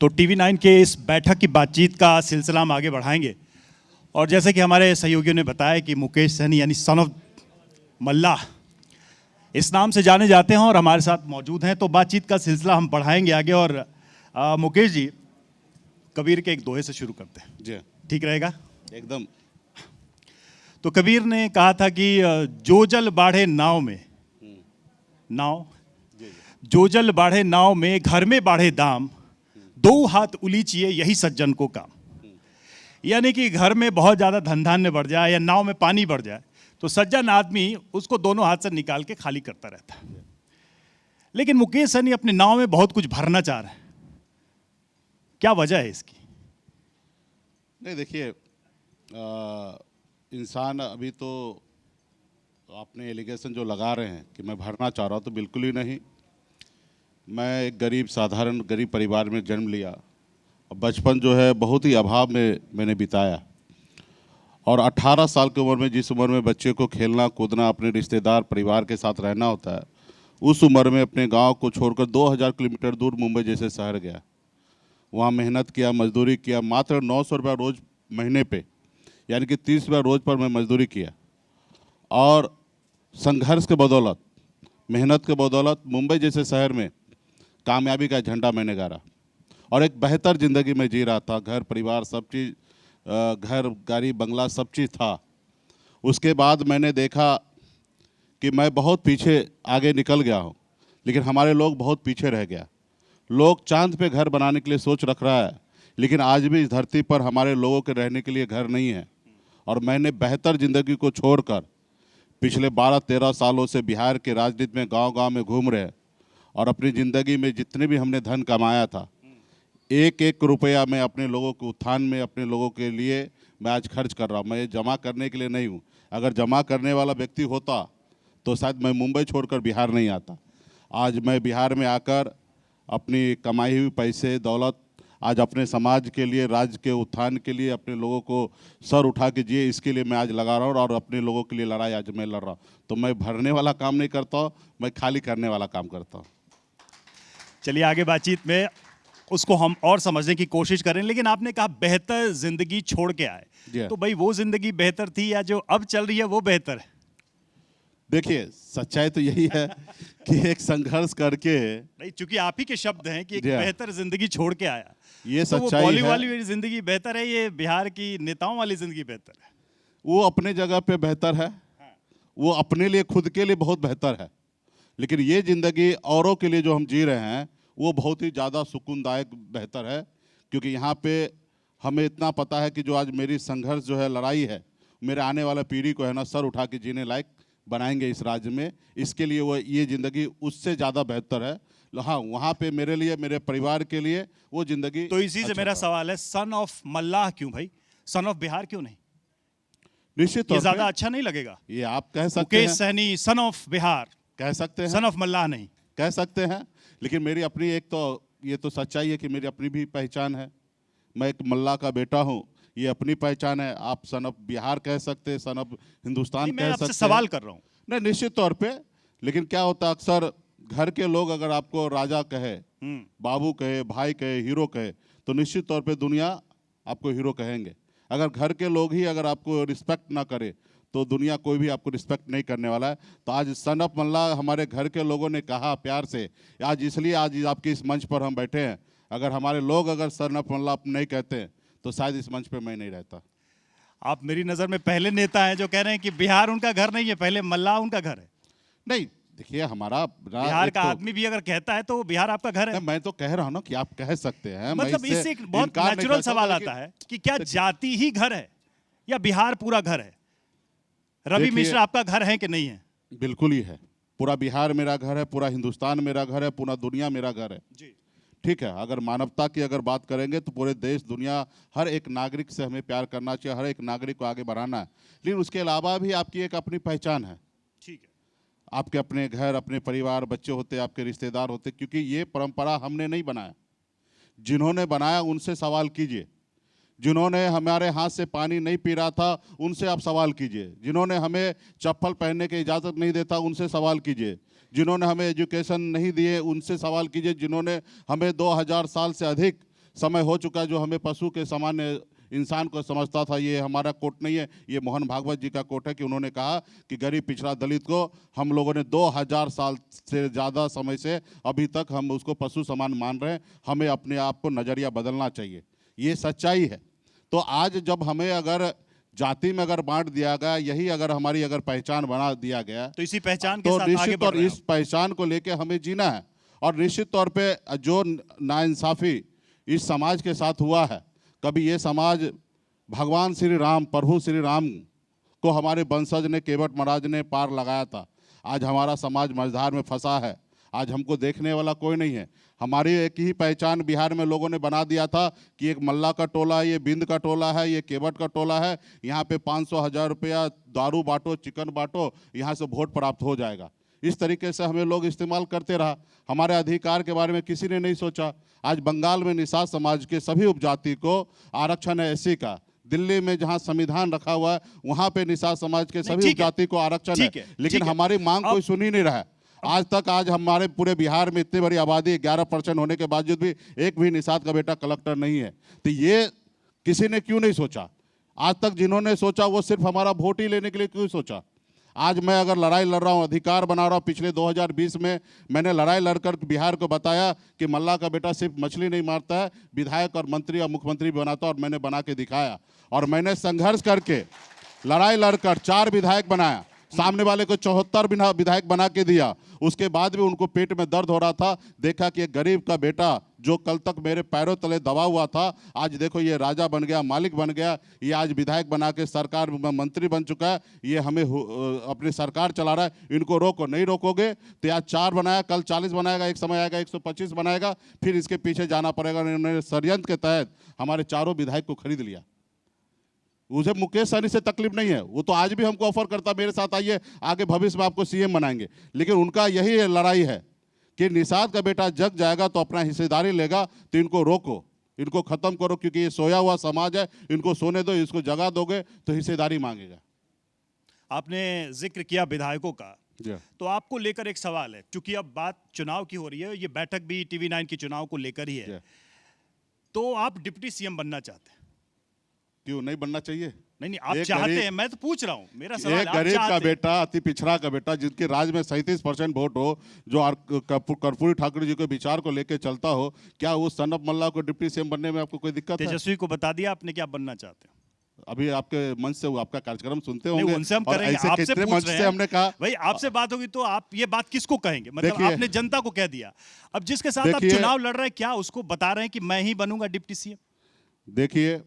तो टीवी 9 के इस बैठक की बातचीत का सिलसिला हम आगे बढ़ाएंगे। और जैसे कि हमारे सहयोगियों ने बताया कि मुकेश सहनी यानी सन ऑफ मल्लाह इस नाम से जाने जाते हैं और हमारे साथ मौजूद हैं, तो बातचीत का सिलसिला हम बढ़ाएंगे आगे। और मुकेश जी, कबीर के एक दोहे से शुरू करते हैं जी, ठीक रहेगा? एकदम। तो कबीर ने कहा था कि जो जल बाढ़े नाव में, नाव जो जल बाढ़े नाव में, घर में बाढ़े दाम, दो हाथ उलीचिए यही सज्जन को काम। यानी कि घर में बहुत ज़्यादा धन धान्य बढ़ जाए या नाव में पानी बढ़ जाए तो सज्जन आदमी उसको दोनों हाथ से निकाल के खाली करता रहता है। लेकिन मुकेश सहनी अपने नाव में बहुत कुछ भरना चाह रहे हैं, क्या वजह है इसकी? नहीं, देखिए, इंसान अभी तो आपने एलिगेशन जो लगा रहे हैं कि मैं भरना चाह रहा हूँ, तो बिल्कुल ही नहीं। मैं एक गरीब, साधारण गरीब परिवार में जन्म लिया और बचपन जो है बहुत ही अभाव में मैंने बिताया। और 18 साल की उम्र में, जिस उम्र में बच्चे को खेलना कूदना, अपने रिश्तेदार परिवार के साथ रहना होता है, उस उम्र में अपने गांव को छोड़कर 2000 किलोमीटर दूर मुंबई जैसे शहर गया। वहाँ मेहनत किया, मजदूरी किया, मात्र 900 रुपया रोज़ महीने पे, यानी कि 30 रुपया रोज़ पर मैं मजदूरी किया। और संघर्ष के बदौलत, मेहनत के बदौलत मुंबई जैसे शहर में कामयाबी का झंडा मैंने गाड़ा और एक बेहतर ज़िंदगी में जी रहा था। घर परिवार सब चीज़, घर गाड़ी बंगला सब चीज़ था। उसके बाद मैंने देखा कि मैं बहुत पीछे आगे निकल गया हूँ, लेकिन हमारे लोग बहुत पीछे रह गया। लोग चांद पे घर बनाने के लिए सोच रख रहा है, लेकिन आज भी इस धरती पर हमारे लोगों के रहने के लिए घर नहीं है। और मैंने बेहतर ज़िंदगी को छोड़कर पिछले 12-13 सालों से बिहार के राजनीति में गांव-गांव में घूम रहे और अपनी ज़िंदगी में जितने भी हमने धन कमाया था, एक एक रुपया मैं अपने लोगों के उत्थान में, अपने लोगों के लिए मैं आज खर्च कर रहा हूँ। मैं ये जमा करने के लिए नहीं हूँ। अगर जमा करने वाला व्यक्ति होता तो शायद मैं मुंबई छोड़कर बिहार नहीं आता। आज मैं बिहार में आकर अपनी कमाई हुई पैसे, दौलत आज अपने समाज के लिए, राज्य के उत्थान के लिए, अपने लोगों को सर उठा के जिए, इसके लिए मैं आज लगा रहा हूँ और अपने लोगों के लिए लड़ाई आज मैं लड़ रहा हूँ। तो मैं भरने वाला काम नहीं करता हूँ, मैं खाली करने वाला काम करता हूँ। चलिए आगे बातचीत में उसको हम और समझने की कोशिश करें। लेकिन आपने कहा बेहतर जिंदगी छोड़ के आए, तो भाई वो जिंदगी बेहतर थी या जो अब चल रही है वो बेहतर है? देखिए, सच्चाई तो यही है कि एक संघर्ष करके, नहीं, चूंकि आप ही के शब्द हैं कि एक बेहतर जिंदगी छोड़ के आया, ये तो वो सच्चाई बॉलीवुड है। वाली जिंदगी बेहतर है, ये बिहार की नेताओं वाली जिंदगी बेहतर है? वो अपने जगह पे बेहतर है, वो अपने लिए, खुद के लिए बहुत बेहतर है। लेकिन ये ज़िंदगी औरों के लिए जो हम जी रहे हैं वो बहुत ही ज़्यादा सुकूनदायक बेहतर है। क्योंकि यहाँ पे हमें इतना पता है कि जो आज मेरी संघर्ष जो है, लड़ाई है, मेरे आने वाला पीढ़ी को है ना सर उठा के जीने लायक बनाएंगे इस राज्य में। इसके लिए वो ये ज़िंदगी उससे ज़्यादा बेहतर है। हाँ, वहाँ पे मेरे लिए, मेरे परिवार के लिए वो ज़िंदगी। तो इसी से मेरा सवाल है, सन ऑफ मल्लाह क्यों भाई, सन ऑफ बिहार क्यों नहीं? निश्चित तौर पे ज्यादा अच्छा नहीं लगेगा? ये आप कह सकते हैं, मुकेश सहनी सन ऑफ बिहार कह सकते हैं, सन ऑफ मल्लाह नहीं कह सकते हैं। लेकिन मेरी अपनी एक तो ये तो सच्चाई है कि मेरी अपनी भी पहचान है। मैं एक मल्लाह का बेटा हूँ, ये अपनी पहचान है। आप सन ऑफ बिहार कह सकते हैं, सन ऑफ हिंदुस्तान कह सकते हैं। मैं सवाल कर रहा हूँ। नहीं, निश्चित तौर पे। लेकिन क्या होता है, अक्सर घर के लोग अगर आपको राजा कहे, बाबू कहे, भाई कहे, हीरो कहे, तो निश्चित तौर पे दुनिया आपको हीरो कहेंगे। अगर घर के लोग ही अगर आपको रिस्पेक्ट ना करे तो दुनिया कोई भी आपको रिस्पेक्ट नहीं करने वाला है। तो आज सन ऑफ मल्लाह हमारे घर के लोगों ने कहा प्यार से, आज इसलिए आज आपके इस मंच पर हम बैठे हैं। अगर हमारे लोग अगर सन ऑफ मल्लाह नहीं कहते तो शायद इस मंच पे मैं नहीं रहता। आप मेरी नज़र में पहले नेता हैं जो कह रहे हैं कि बिहार उनका घर नहीं है, पहले मल्लाह उनका घर है। नहीं, देखिए, हमारा बिहार का आदमी भी अगर कहता है तो बिहार आपका घर है। मैं तो कह रहा हूँ ना कि आप कह सकते हैं। मतलब इससे एक बहुत नेचुरल सवाल आता है कि क्या जाति ही घर है या बिहार पूरा घर है? रवि मिश्रा आपका घर है कि नहीं है? बिल्कुल ही है। पूरा बिहार मेरा घर है, पूरा हिंदुस्तान मेरा घर है, पूरा दुनिया मेरा घर है जी। ठीक है, अगर मानवता की अगर बात करेंगे तो पूरे देश दुनिया हर एक नागरिक से हमें प्यार करना चाहिए, हर एक नागरिक को आगे बढ़ाना है। लेकिन उसके अलावा भी आपकी एक अपनी पहचान है। ठीक है, आपके अपने घर, अपने परिवार, बच्चे होते, आपके रिश्तेदार होते, क्योंकि ये परंपरा हमने नहीं बनाया। जिन्होंने बनाया उनसे सवाल कीजिए। जिन्होंने हमारे हाथ से पानी नहीं पी रहा था उनसे आप सवाल कीजिए। जिन्होंने हमें चप्पल पहनने की इजाज़त नहीं देता उनसे सवाल कीजिए। जिन्होंने हमें एजुकेशन नहीं दिए उनसे सवाल कीजिए। जिन्होंने हमें 2000 साल से अधिक समय हो चुका है जो हमें पशु के सामान्य इंसान को समझता था। ये हमारा कोट नहीं है, ये मोहन भागवत जी का कोट है कि उन्होंने कहा कि गरीब पिछड़ा दलित को हम लोगों ने 2000 साल से ज़्यादा समय से अभी तक हम उसको पशु समान मान रहे हैं। हमें अपने आप को नज़रिया बदलना चाहिए, ये सच्चाई है। तो आज जब हमें अगर जाति में अगर बांट दिया गया, यही अगर हमारी अगर पहचान बना दिया गया, तो इसी पहचान के तो साथ आगे निश्चित बढ़ और रहे हैं इस पहचान को लेके हमें जीना है। और निश्चित तौर पे जो नाइंसाफ़ी इस समाज के साथ हुआ है, कभी ये समाज भगवान श्री राम, प्रभु श्री राम को हमारे वंशज ने, केवट महाराज ने पार लगाया था। आज हमारा समाज मझधार में फंसा है। आज हमको देखने वाला कोई नहीं है। हमारी एक ही पहचान बिहार में लोगों ने बना दिया था कि एक मल्ला का टोला है, ये बिंद का टोला है, ये केवट का टोला है, यहाँ पे 500-1000 रुपया दारू बांटो, चिकन बांटो, यहाँ से वोट प्राप्त हो जाएगा। इस तरीके से हमें लोग इस्तेमाल करते रहा। हमारे अधिकार के बारे में किसी ने नहीं सोचा। आज बंगाल में निषाद समाज के सभी उपजाति को आरक्षण है एससी का। दिल्ली में जहां संविधान रखा हुआ है वहां पे निषाद समाज के सभी उपजाति को आरक्षण है, लेकिन हमारी मांग कोई सुन ही नहीं रहा है आज तक। आज हमारे पूरे बिहार में इतनी बड़ी आबादी 11% होने के बावजूद भी एक भी निषाद का बेटा कलेक्टर नहीं है। तो ये किसी ने क्यों नहीं सोचा? आज तक जिन्होंने सोचा वो सिर्फ हमारा वोट ही लेने के लिए क्यों सोचा? आज मैं अगर लड़ाई लड़ रहा हूँ, अधिकार बना रहा हूँ, पिछले 2020 में मैंने लड़ाई लड़कर बिहार को बताया कि मल्ला का बेटा सिर्फ मछली नहीं मारता है, विधायक और मंत्री और मुख्यमंत्री भी बनाता, और मैंने बना के दिखाया। और मैंने संघर्ष करके लड़ाई लड़कर 4 विधायक बनाया, सामने वाले को 74 विधायक बना के दिया। उसके बाद भी उनको पेट में दर्द हो रहा था। देखा कि एक गरीब का बेटा जो कल तक मेरे पैरों तले दबा हुआ था, आज देखो ये राजा बन गया, मालिक बन गया, ये आज विधायक बना के सरकार में मंत्री बन चुका है, ये हमें अपनी सरकार चला रहा है। इनको रोको, नहीं रोकोगे तो आज 4 बनाया, कल 40 बनाएगा, एक समय आएगा 125 बनाएगा, फिर इसके पीछे जाना पड़ेगा। उन्होंने षड्यंत्र के तहत हमारे 4 विधायक को खरीद लिया। उसे मुकेश सहनी से तकलीफ नहीं है, वो तो आज भी हमको ऑफर करता मेरे साथ आइए, आगे भविष्य में आपको सीएम बनाएंगे। लेकिन उनका यही लड़ाई है कि निषाद का बेटा जग जाएगा तो अपना हिस्सेदारी लेगा, तो इनको रोको, इनको खत्म करो, क्योंकि ये सोया हुआ समाज है, इनको सोने दो, इसको जगा दोगे तो हिस्सेदारी मांगेगा। आपने जिक्र किया विधायकों का, तो आपको लेकर एक सवाल है, क्योंकि अब बात चुनाव की हो रही है, ये बैठक भी TV9 के चुनाव को लेकर ही है, तो आप डिप्टी सीएम बनना चाहते हैं? क्यों नहीं बनना चाहिए? नहीं, आप चाहते हैं, मैं तो पूछ रहा हूं, मेरा सवाल। एक गरीब का बेटा, अति पिछड़ा का बेटा, जिनके राज्य में 37% वोट हो, जो कर्पूरी ठाकुर जी के विचार को लेकर चलता हो, क्या उस सनप मल्ला को डिप्टी सीएम बनने में आपको कोई दिक्कत है? तेजस्वी को बता दिया आपने क्या बनना चाहते हैं? अभी आपके मंच से आपका कार्यक्रम सुनते होंगे, उनसे हम करेंगे, आपसे पूछ मंच से हमने कहा भाई आपसे बात होगी तो आप ये बात किसको कहेंगे? मतलब आपने जनता को कह दिया, अब जिसके साथ आप चुनाव लड़ रहे हैं, क्या उसको बता रहे हैं कि मैं ही बनूंगा डिप्टी सीएम? देखिए,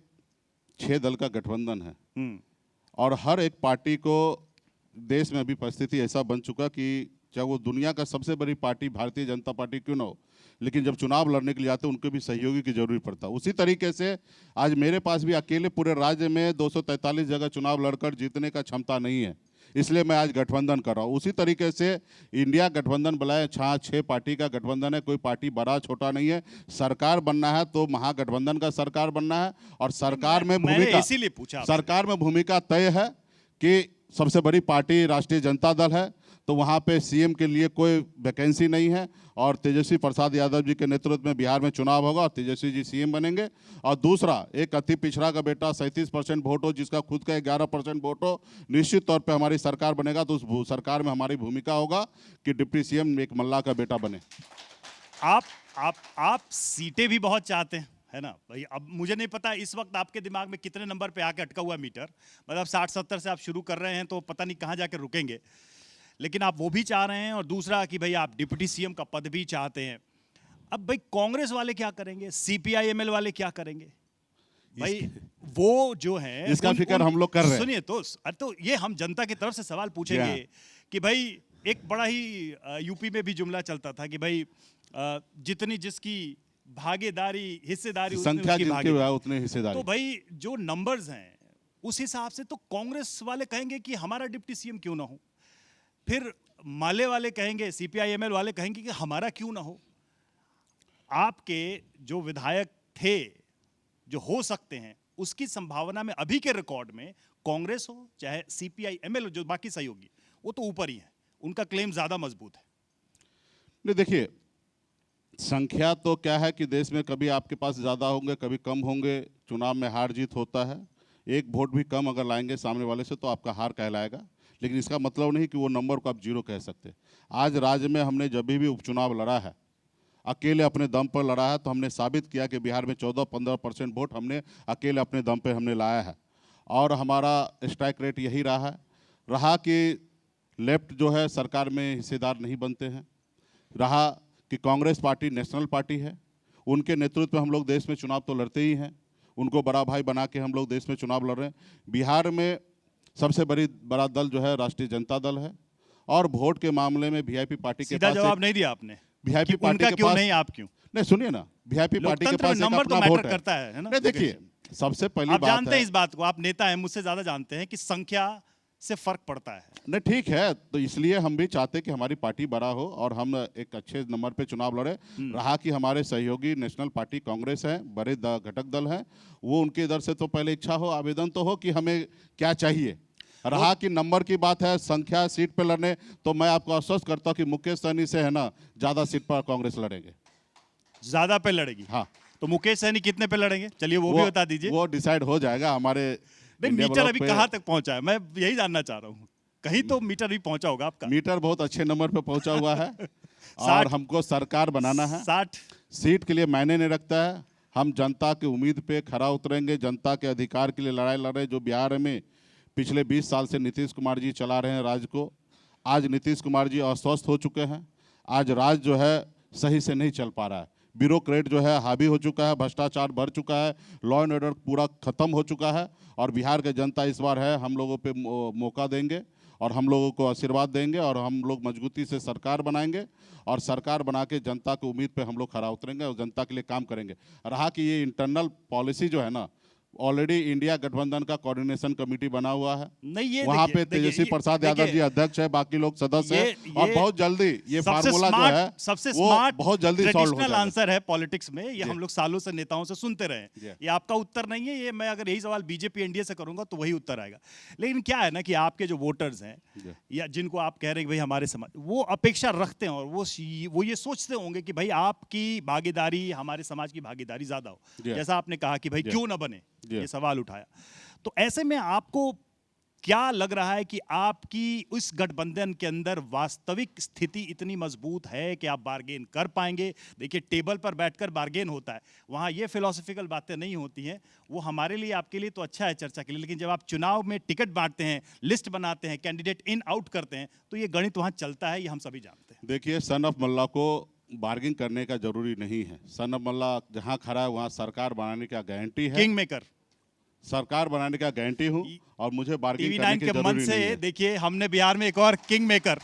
6 दल का गठबंधन है और हर एक पार्टी को देश में अभी परिस्थिति ऐसा बन चुका कि चाहे वो दुनिया का सबसे बड़ी पार्टी भारतीय जनता पार्टी क्यों ना हो, लेकिन जब चुनाव लड़ने के लिए आते हैं उनको भी सहयोगी की जरूरत पड़ता है। उसी तरीके से आज मेरे पास भी अकेले पूरे राज्य में 243 जगह चुनाव लड़कर जीतने का क्षमता नहीं है, इसलिए मैं आज गठबंधन कर रहा हूँ। उसी तरीके से इंडिया गठबंधन बुलाए, 6 पार्टी का गठबंधन है, कोई पार्टी बड़ा छोटा नहीं है। सरकार बनना है तो महागठबंधन का सरकार बनना है, और सरकार में भूमिका, इसीलिए पूछा, सरकार में भूमिका तय है कि सबसे बड़ी पार्टी राष्ट्रीय जनता दल है, तो वहाँ पे सीएम के लिए कोई वैकेंसी नहीं है, और तेजस्वी प्रसाद यादव जी के नेतृत्व में बिहार में चुनाव होगा और तेजस्वी जी सीएम बनेंगे। और दूसरा, एक अति पिछड़ा का बेटा 37% वोट हो, जिसका खुद का 11% वोट हो, निश्चित तौर पे हमारी सरकार बनेगा, तो उस सरकार में हमारी भूमिका होगा कि डिप्टी सीएम एक मल्ला का बेटा बने। आप सीटें भी बहुत चाहते हैं, है ना भाई? अब मुझे नहीं पता इस वक्त आपके दिमाग में कितने नंबर पे आके अटका हुआ मीटर, मतलब 60-70 से आप शुरू कर रहे हैं तो पता नहीं कहाँ जाके रुकेंगे, लेकिन आप वो भी चाह रहे हैं, और दूसरा कि भाई आप डिप्टी सीएम का पद भी चाहते हैं। अब भाई कांग्रेस वाले क्या करेंगे, CPI-ML वाले क्या करेंगे भाई? वो जो है, इसका फिक्र हम लोग कर रहे हैं। सुनिए तो ये हम जनता की तरफ से सवाल पूछेंगे कि भाई एक बड़ा ही यूपी में भी जुमला चलता था कि भाई जितनी जिसकी भागीदारी, हिस्सेदारी, संख्या जिनकी उतनी हिस्सेदारी। तो भाई जो नंबर्स हैं उस हिसाब से तो कांग्रेस वाले कहेंगे कि हमारा डिप्टी सीएम क्यों ना हो, फिर माले वाले कहेंगे, CPI-ML वाले कहेंगे कि हमारा क्यों ना हो। आपके जो विधायक थे, जो हो सकते हैं, उसकी संभावना में अभी के रिकॉर्ड में कांग्रेस हो चाहे CPI-ML, जो बाकी सहयोगी, वो तो ऊपर ही है, उनका क्लेम ज्यादा मजबूत है। नहीं, देखिए, संख्या तो क्या है कि देश में कभी आपके पास ज़्यादा होंगे, कभी कम होंगे। चुनाव में हार जीत होता है। एक वोट भी कम अगर लाएंगे सामने वाले से तो आपका हार कहलाएगा, लेकिन इसका मतलब नहीं कि वो नंबर को आप जीरो कह सकते। आज राज्य में हमने जब भी उपचुनाव लड़ा है, अकेले अपने दम पर लड़ा है, तो हमने साबित किया कि बिहार में 14-15% वोट हमने अकेले अपने दम पर हमने लाया है। और हमारा स्ट्राइक रेट यही रहा कि लेफ्ट जो है सरकार में हिस्सेदार नहीं बनते हैं, रहा कि कांग्रेस पार्टी नेशनल पार्टी है, उनके नेतृत्व में हम लोग देश में चुनाव तो लड़ते ही हैं, उनको बड़ा भाई बना के हम लोग देश में चुनाव लड़ रहे हैं। बिहार में सबसे बड़ा दल जो है राष्ट्रीय जनता दल है, और वोट के मामले में वीआईपी पार्टी के सीधा पास जवाब नहीं दिया आपने। वीआईपी पार्टी उनका के क्यों पास नहीं, आप क्यों नहीं, सुनिए ना, वीआईपी पार्टी के लोकतंत्र में पास एक नंबर तो अपना मैटर वोट करता है ना। नहीं, देखिए सबसे पहली आप बात जानते हैं है, इस बात को, आप नेता हैं, मुझसे ज्यादा जानते हैं कि संख्या से फर्क पड़ता है। नहीं ठीक है, तो इसलिए हम भी चाहते कि हमारी पार्टी बड़ा हो और हम एक अच्छे नंबर पे चुनाव लड़े। रहा कि हमारे सहयोगी नेशनल पार्टी कांग्रेस है, बड़े घटक दल हैं, वो उनके इधर से तो पहले इच्छा हो, आवेदन तो हो कि हमें क्या चाहिए। रहा कि नंबर की बात है, संख्या सीट पे लड़ने, तो मैं आपको आश्वस्त करता हूँ कि मुकेश सहनी से है ना ज्यादा सीट पर कांग्रेस लड़ेंगे, ज्यादा पे लड़ेगी। हाँ। तो मुकेश सहनी कितने पे लड़ेंगे, चलिए वो भी बता दीजिए। वो डिसाइड हो जाएगा हमारे नहीं, इंडिया मीटर ब्लॉक अभी पे। कहाँ तक पहुंचा है, मैं यही जानना चाह रहा हूँ। कहीं तो मीटर भी पहुंचा होगा आपका। मीटर बहुत अच्छे नंबर पे पहुंचा हुआ है और 60 हमको सरकार बनाना है। 60 सीट के लिए मायने नहीं रखता है, हम जनता की उम्मीद पे खरा उतरेंगे, जनता के अधिकार के लिए लड़ाई लड़ रहे। जो बिहार में पिछले 20 साल से नीतीश कुमार जी चला रहे हैं राज्य को, आज नीतीश कुमार जी अस्वस्थ हो चुके हैं। आज राज्य जो है सही से नहीं चल पा रहा है, ब्यूरोक्रेट जो है हावी हो चुका है, भ्रष्टाचार बढ़ चुका है, लॉ एंड ऑर्डर पूरा खत्म हो चुका है। और बिहार के जनता इस बार है हम लोगों पे मौका देंगे और हम लोगों को आशीर्वाद देंगे और हम लोग मजबूती से सरकार बनाएंगे और सरकार बना के जनता की उम्मीद पे हम लोग खरा उतरेंगे और जनता के लिए काम करेंगे। रहा कि ये इंटरनल पॉलिसी जो है ना, ऑलरेडी इंडिया गठबंधन का कोऑर्डिनेशन कमेटी बना हुआ है, नहीं, ये वहाँ देखिए, पे तेजस्वी देखिए, प्रसाद यादव जी अध्यक्ष है, बाकी लोग सदस्य हैं और बहुत जल्दी ये फार्मूला जो है सबसे वो स्मार्ट बहुत जल्दी सॉल्व हो ट्रेडिशनल जाएगा। आंसर है पॉलिटिक्स में। ये हम लोग सालों से नेताओं से सुनते रहे हैं। ये आपका उत्तर नहीं है, ये मैं अगर यही सवाल बीजेपी एनडीए से करूंगा तो वही उत्तर आएगा। लेकिन क्या है ना कि आपके जो वोटर्स हैं या जिनको आप कह रहे हैं कि भाई हमारे समाज, वो अपेक्षा रखते हैं और वो ये सोचते होंगे कि भाई आपकी भागीदारी, हमारे समाज की भागीदारी ज्यादा हो। जैसा आपने कहा कि भाई क्यों ना बने, ये सवाल उठाया। तो ऐसे में आपको क्या लग रहा है कि आपकी उस गठबंधन के अंदर वास्तविक स्थिति इतनी मजबूत है कि आप बार्गेन कर पाएंगे? देखिए, टेबल पर बैठकर बार्गेन होता है, वहां ये फिलोसफिकल बातें नहीं होती हैं। वो हमारे लिए, आपके लिए तो अच्छा है चर्चा के लिए, लेकिन जब आप चुनाव में टिकट बांटते हैं, लिस्ट बनाते हैं, कैंडिडेट इन आउट करते हैं, तो ये गणित वहां चलता है, ये हम सभी जानते हैं। देखिए, सन ऑफ मल्ला को बार्गिंग करने का जरूरी नहीं है। सन ऑफ मल्ला जहां खड़ा है वहां सरकार बनाने का गारंटी है, किंग मेकर सरकार बनाने का गारंटी हूं और मुझे बार्गिंग टीवी करने 9 की के जरूरी मन नहीं से है। देखिए, हमने बिहार में एक और किंग मेकर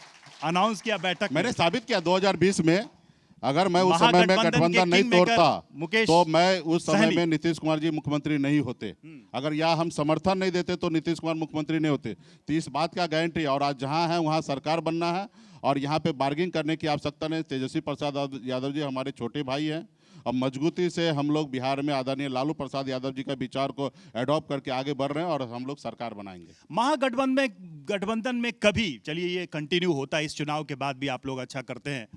अनाउंस किया बैठक में। मैंने साबित किया 2020 में, अगर मैं उस समय में महागठबंधन के गठबंधन नहीं किंग मेकर तोड़ता मुकेश तो मैं उस समय सहनी। में नीतीश कुमार जी मुख्यमंत्री नहीं होते। अगर यहाँ हम समर्थन नहीं देते तो नीतीश कुमार मुख्यमंत्री नहीं होते। तो इस बात का गारंटी है। और आज जहाँ है वहाँ सरकार बनना है और यहाँ पे बार्गिंग करने की आवश्यकता नहीं। तेजस्वी प्रसाद यादव जी हमारे छोटे भाई हैं और मजबूती से हम लोग बिहार में आदरणीय लालू प्रसाद यादव जी का विचार को एडॉप्ट करके आगे बढ़ रहे हैं और हम लोग सरकार बनाएंगे। गठबंधन में कभी, चलिए ये कंटिन्यू होता है, इस चुनाव के बाद भी आप लोग अच्छा करते हैं,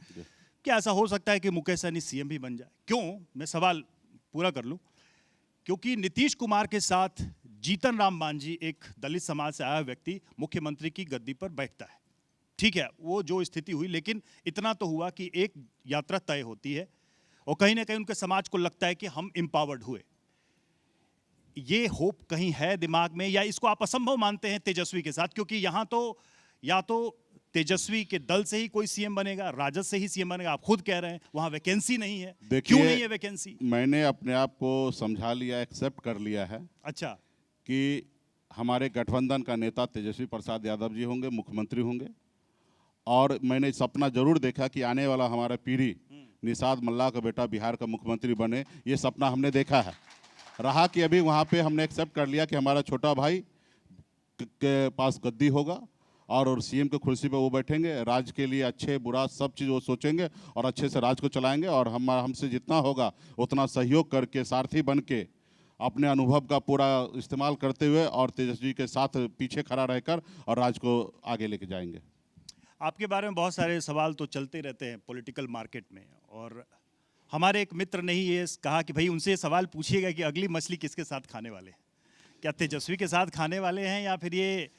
क्या ऐसा हो सकता है कि मुकेश सहनी सीएम भी बन जाए? क्यों, मैं सवाल पूरा कर लूं, क्योंकि नीतीश कुमार के साथ जीतन राम मांझी, एक दलित समाज से आया व्यक्ति, मुख्यमंत्री की गद्दी पर बैठता है। ठीक है, वो जो स्थिति हुई, लेकिन इतना तो हुआ कि एक यात्रा तय होती है और कहीं ना कहीं उनके समाज को लगता है कि हम एम्पावर्ड हुए। ये होप कहीं है दिमाग में, या इसको आप असंभव मानते हैं तेजस्वी के साथ? क्योंकि यहां तो या तो तेजस्वी के दल से ही कोई सीएम बनेगा, राजद से ही सीएम बनेगा, आप खुद कह रहे हैं वहां वैकेंसी नहीं है। क्यों नहीं है वैकेंसी? मैंने अपने आप को समझा लिया, एक्सेप्ट कर लिया है अच्छा, कि हमारे गठबंधन का नेता तेजस्वी प्रसाद यादव जी होंगे, मुख्यमंत्री होंगे। और मैंने सपना जरूर देखा कि आने वाला हमारा पीढ़ी निषाद मल्ला का बेटा बिहार का मुख्यमंत्री बने, ये सपना हमने देखा है। रहा कि अभी वहाँ पे हमने एक्सेप्ट कर लिया कि हमारा छोटा भाई के पास गद्दी होगा और सीएम की कुर्सी पे वो बैठेंगे, राज्य के लिए अच्छे बुरा सब चीज़ वो सोचेंगे और अच्छे से राज्य को चलाएंगे। और हमसे जितना होगा उतना सहयोग करके, सारथी बन के, अपने अनुभव का पूरा इस्तेमाल करते हुए और तेजस्वी के साथ पीछे खड़ा रहकर और राज्य को आगे लेके जाएंगे। आपके बारे में बहुत सारे सवाल तो चलते रहते हैं पॉलिटिकल मार्केट में, और हमारे एक मित्र ने ही ये कहा कि भाई उनसे ये सवाल पूछिएगा कि अगली मछली किसके साथ खाने वाले हैं, क्या तेजस्वी के साथ खाने वाले हैं या फिर ये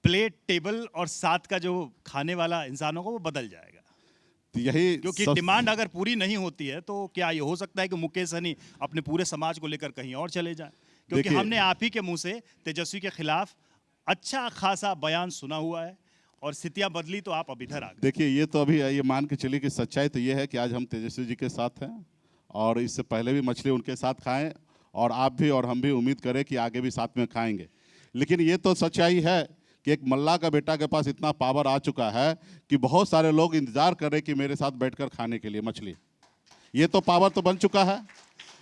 प्लेट टेबल और साथ का जो खाने वाला इंसानों को वो बदल जाएगा। तो यही क्योंकि डिमांड अगर पूरी नहीं होती है तो क्या ये हो सकता है कि मुकेश सहनी अपने पूरे समाज को लेकर कहीं और चले जाएं, क्योंकि हमने आप ही के मुंह से तेजस्वी के खिलाफ अच्छा खासा बयान सुना हुआ है और स्थितियां बदली तो आप अब इधर आ गए। देखिए, ये तो अभी ये मान के चलिए कि सच्चाई तो ये है कि आज हम तेजस्वी जी के साथ हैं और इससे पहले भी मछली उनके साथ खाएं और आप भी और हम भी उम्मीद करें कि आगे भी साथ में खाएंगे। लेकिन ये तो सच्चाई है कि एक मल्ला का बेटा के पास इतना पावर आ चुका है कि बहुत सारे लोग इंतजार कर रहे कि मेरे साथ बैठकर खाने के लिए मछली, ये तो पावर तो बन चुका है।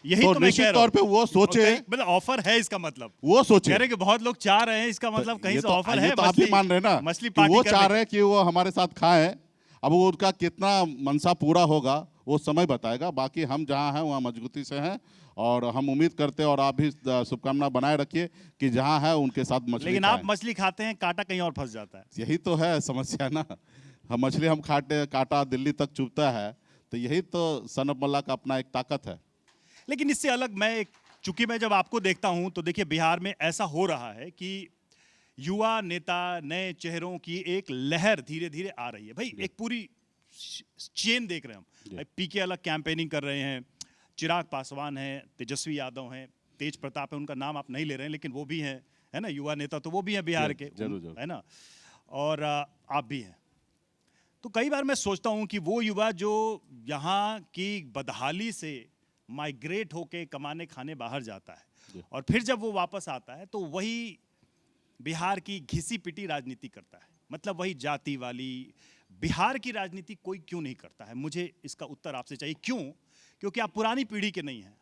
यही तो तो मैं निश्चित कह रहा तौर पे हूं। वो सोचे, मतलब ऑफर है, इसका मतलब वो सोचे कह रहे कि बहुत लोग चाह रहे हैं, इसका मतलब कहीं ये से तो, ऑफर ये है। तो आप भी मान रहे हैं ना मछली कि पार्टी वो करने चाह की। रहे हैं कि वो हमारे साथ खाएं। अब वो उनका कितना मनसा पूरा होगा वो समय बताएगा। बाकी हम जहां हैं वहां मजबूती से हैं और हम उम्मीद करते हैं और आप भी शुभकामना बनाए रखिए कि जहां है उनके साथ मछली लेकिन खाएं। आप मछली खाते हैं, कांटा कहीं और फंस जाता है। यही तो है समस्या ना। हम मछली हम खाते, कांटा दिल्ली तक चुभता है, तो यही तो सनत मल्ला का अपना एक ताकत है। लेकिन इससे अलग चूंकि मैं जब आपको देखता हूं तो देखिए बिहार में ऐसा हो रहा है कि युवा नेता, नए चेहरों की एक लहर धीरे धीरे आ रही है। भाई एक पूरी चेन देख रहे हैं हम। भाई पीके अलग कैंपेनिंग कर रहे हैं, चिराग पासवान हैं, तेजस्वी यादव हैं, तेज प्रताप है, उनका नाम आप नहीं ले रहे हैं लेकिन वो भी हैं, है ना, युवा नेता तो वो भी हैं बिहार के, जरूर है ना, और आप भी हैं। तो कई बार मैं सोचता हूं कि वो युवा जो यहाँ की बदहाली से माइग्रेट होके कमाने खाने बाहर जाता है और फिर जब वो वापस आता है तो वही बिहार की घिसी पिटी राजनीति करता है। मतलब वही जाति वाली बिहार की राजनीति कोई क्यों नहीं करता है? मुझे इसका उत्तर आपसे चाहिए। क्यों? क्योंकि आप पुरानी पीढ़ी के नहीं हैं।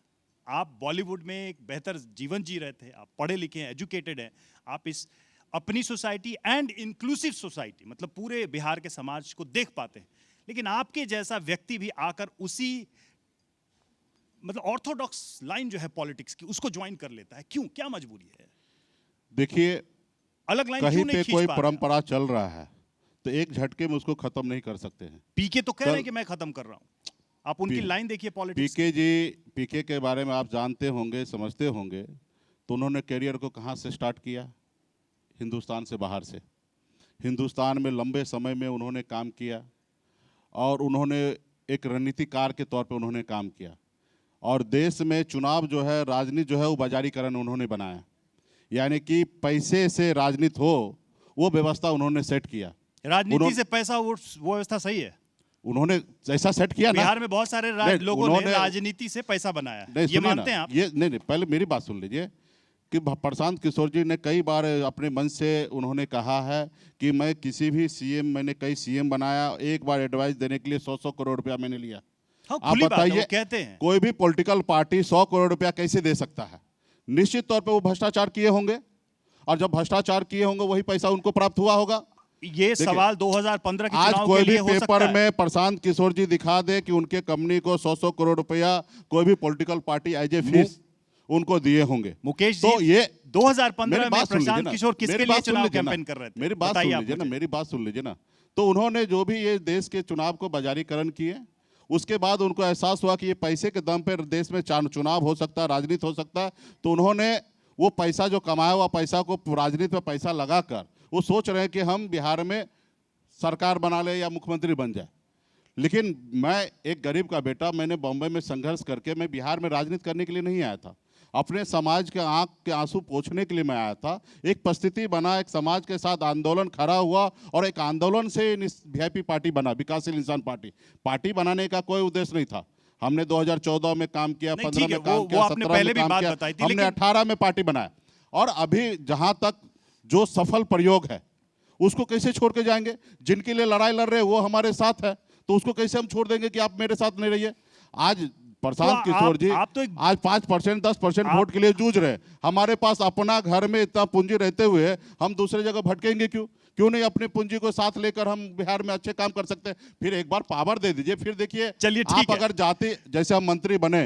आप बॉलीवुड में एक बेहतर जीवन जी रहे थे, आप पढ़े लिखे हैं, एजुकेटेड हैं, आप इस अपनी सोसाइटी एंड इंक्लूसिव सोसाइटी मतलब पूरे बिहार के समाज को देख पाते हैं। लेकिन आपके जैसा व्यक्ति भी आकर उसी मतलब ऑर्थोडॉक्स लाइन जो है पॉलिटिक्स की उसको ज्वाइन कर लेता है। क्यों? क्या मजबूरी है? देखिए, अलग लाइन कहीं क्यों नहीं पे खींच कोई पा रहे? परंपरा चल रहा है तो एक झटके में उसको खत्म नहीं कर सकते हैं। पीके तो कह रहे हैं कि मैं खत्म कर रहा हूं। आप उनकी लाइन देखिए पॉलिटिक्स। पीके के बारे में आप जानते होंगे, समझते होंगे। तो उन्होंने करियर को कहाँ से स्टार्ट किया? हिंदुस्तान से बाहर से। हिंदुस्तान में लंबे समय में उन्होंने काम किया और उन्होंने एक रणनीतिकार के तौर पे उन्होंने काम किया और देश में चुनाव जो है, राजनीति जो है वो बाजारीकरण उन्होंने बनाया, यानी कि पैसे से राजनीति हो वो व्यवस्था उन्होंने सेट किया। राजनीति से पैसा वो व्यवस्था सही है। उन्होंने जैसा सेट किया ना, बिहार में बहुत सारे लोगों ने राजनीति से पैसा बनाया है। ये मानते हैं आप? ये नहीं, पहले मेरी बात सुन लीजिए कि प्रशांत किशोर जी ने कई बार अपने मन से उन्होंने कहा है कि मैं किसी भी सीएम, मैंने कई सीएम बनाया, एक बार एडवाइस देने के लिए 100-100 करोड़ रुपया मैंने लिया। हाँ, आप बताइए, कहते हैं कोई भी पॉलिटिकल पार्टी 100 करोड़ रुपया कैसे दे सकता है? निश्चित तौर पे वो भ्रष्टाचार किए होंगे और जब भ्रष्टाचार किए होंगे वही पैसा उनको प्राप्त हुआ होगा। ये सवाल 2015 के आज चुनाव कोई के भी लिए हो सकता पेपर है। में प्रशांत किशोर जी दिखा दे कि उनके कंपनी को 100-100 करोड़ रुपया कोई भी political party as a fees उनको दिए होंगे। मुकेश तो जी, ये 2015 में प्रशांत किशोर किसके लिए चुनाव कैंपेन कर रहे थे? मेरी बात सुन लीजिए ना, मेरी बात सुन लीजिए ना। तो उन्होंने जो भी ये देश के चुनाव को बाजारीकरण किए, उसके बाद उनको एहसास हुआ कि ये पैसे के दम पर देश में चुनाव हो सकता है, राजनीति हो सकता है। तो उन्होंने वो पैसा जो कमाया हुआ पैसा को राजनीति में पैसा लगाकर वो सोच रहे हैं कि हम बिहार में सरकार बना ले या मुख्यमंत्री बन जाए। लेकिन मैं एक गरीब का बेटा, मैंने बॉम्बे में संघर्ष करके मैं बिहार में राजनीति करने के लिए नहीं आया था, अपने समाज के आंख के आंसू पोंछने के लिए मैं आया था। एक परिस्थिति बना, एक समाज के साथ आंदोलन खड़ा हुआ और एक आंदोलन से वीआईपी पार्टी बना, विकासशील इंसान पार्टी। पार्टी बनाने का कोई उद्देश्य नहीं था। हमने 2014 में काम किया, 15 में काम किया, 17 में काम किया, हमने 18 में पार्टी बनाया। और अभी जहां तक जो सफल प्रयोग है उसको कैसे छोड़ के जाएंगे? जिनके लिए लड़ाई लड़ रहे हैं वो हमारे साथ है, तो उसको कैसे हम छोड़ देंगे कि आप मेरे साथ नहीं रहिए? आज प्रशांत किशोर जी आज 5%, 10% वोट के लिए जूझ रहे हैं। हमारे पास अपना घर में इतना पूंजी रहते हुए हम दूसरे जगह भटकेंगे क्यों? क्यों नहीं अपनी पूंजी को साथ लेकर हम बिहार में अच्छे काम कर सकते हैं? फिर एक बार पावर दे दीजिए, फिर देखिए। चलिए, आप अगर जाति जैसे हम मंत्री बने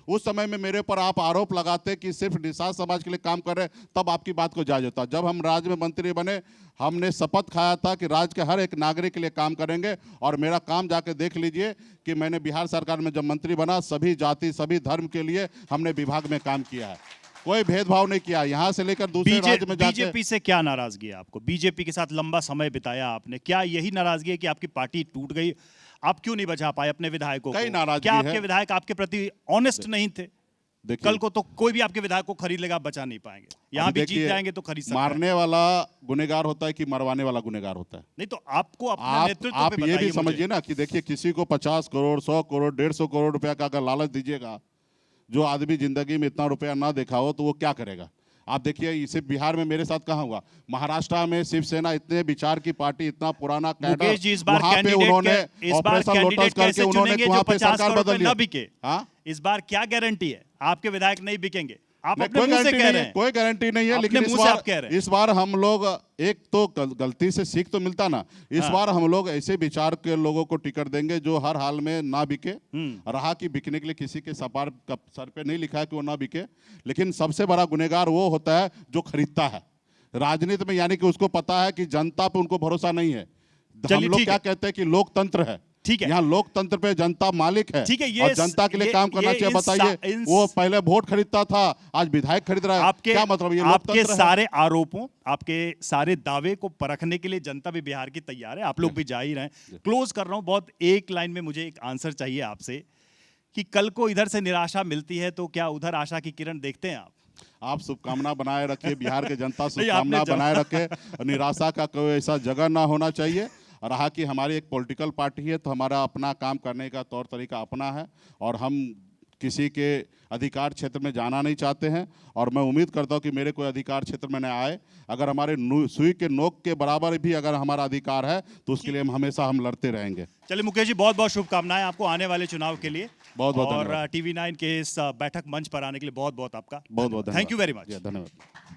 उस समय में मेरे पर आप आरोप लगाते कि सिर्फ निषाद समाज के लिए काम कर रहे हैं, तब आपकी बात को जायज होता। जब हम राज्य में मंत्री बने, हमने शपथ खाया था कि राज्य के हर एक नागरिक के लिए काम करेंगे, और मेरा काम जाके देख लीजिए कि मैंने बिहार सरकार में जब मंत्री बना, सभी जाति सभी धर्म के लिए हमने विभाग में काम किया है, कोई भेदभाव नहीं किया। यहाँ से लेकर दूसरे राज्य में जाके बीजेपी से क्या नाराजगी है आपको? बीजेपी के साथ लंबा समय बिताया आपने, क्या यही नाराजगी है कि आपकी पार्टी टूट गई? आप क्यों नहीं बचा पाए अपने विधायकों को? कई नाराजगी क्या है। आपके विधायक आपके प्रति ऑनेस्ट नहीं थे? देखिए, कल को तो कोई भी आपके विधायक को खरीद लेगा, बचा नहीं पाएंगे। यहाँ अभी भी जीत देखिए, जाएंगे तो खरीद सकते हैं। मारने वाला गुनहगार होता है कि मरवाने वाला गुनहगार होता है? नहीं तो आपको अपने नेतृत्व आप पे ये भी बताइए समझिए ना कि देखिए, किसी को 50 करोड़ 100 करोड़ 150 करोड़ रुपया का अगर लालच दीजिएगा, जो आदमी जिंदगी में इतना रुपया ना देखा हो तो वो क्या करेगा? आप देखिए, इसे बिहार में मेरे साथ कहाँ हुआ, महाराष्ट्र में शिवसेना इतने विचार की पार्टी, इतना पुराना कैडर, मुकेश जी, इस बार वहाँ पे उन्होंने ऑपरेशन लोटस करके कैसे उन्होंने चुनेंगे वहाँ जो पे 50 सरकार करोड़ बदल में न दी। बिके? हाँ, इस बार क्या गारंटी है आपके विधायक नहीं बिकेंगे? आप नहीं, अपने कोई मुंह से गारंटी कह नहीं रहे है, हैं। कोई गारंटी नहीं है। अपने लेकिन मुंह से आप कह रहे हैं। इस बार हम लोग एक तो गलती से सीख तो मिलता ना, इस बार हम लोग ऐसे विचार के लोगों को टिकट देंगे जो हर हाल में ना बिके। रहा कि बिकने के लिए किसी के सर पे नहीं लिखा है कि वो ना बिके, लेकिन सबसे बड़ा गुनहगार वो होता है जो खरीदता है राजनीति में, यानी कि उसको पता है कि जनता पे उनको भरोसा नहीं है। हम लोग क्या कहते हैं कि लोकतंत्र है, ठीक है, यहाँ लोकतंत्र पे जनता मालिक है, ठीक है, और जनता के लिए काम करना चाहिए। बताइए, वो पहले वोट खरीदता था, आज विधायक खरीद रहा है, क्या मतलब? ये आपके लोकतंत्र है। सारे आरोपों, आपके सारे दावे को परखने के लिए जनता भी बिहार की तैयार है, आप लोग भी जा ही रहे हैं। क्लोज कर रहा हूं, बहुत एक लाइन में मुझे एक आंसर चाहिए आपसे कि कल को इधर से निराशा मिलती है तो क्या उधर आशा की किरण देखते हैं आप? आप शुभकामना बनाए रखिए, बिहार के जनता नहीं, शुभकामना आपने बनाए रखे, निराशा का कोई ऐसा जगह ना होना चाहिए। रहा कि हमारी एक पॉलिटिकल पार्टी है तो हमारा अपना काम करने का तौर तरीका अपना है, और हम किसी के अधिकार क्षेत्र में जाना नहीं चाहते हैं, और मैं उम्मीद करता हूं कि मेरे कोई अधिकार क्षेत्र में न आए। अगर हमारे सुई के नोक के बराबर भी अगर हमारा अधिकार है तो उसके लिए हम हमेशा लड़ते रहेंगे। चलिए मुकेश जी, बहुत बहुत शुभकामनाएं आपको आने वाले चुनाव के लिए, बहुत बहुत और धन्यवाद। TV9 के इस बैठक मंच पर आने के लिए बहुत बहुत आपका बहुत बहुत थैंक यू वेरी मच। धन्यवाद।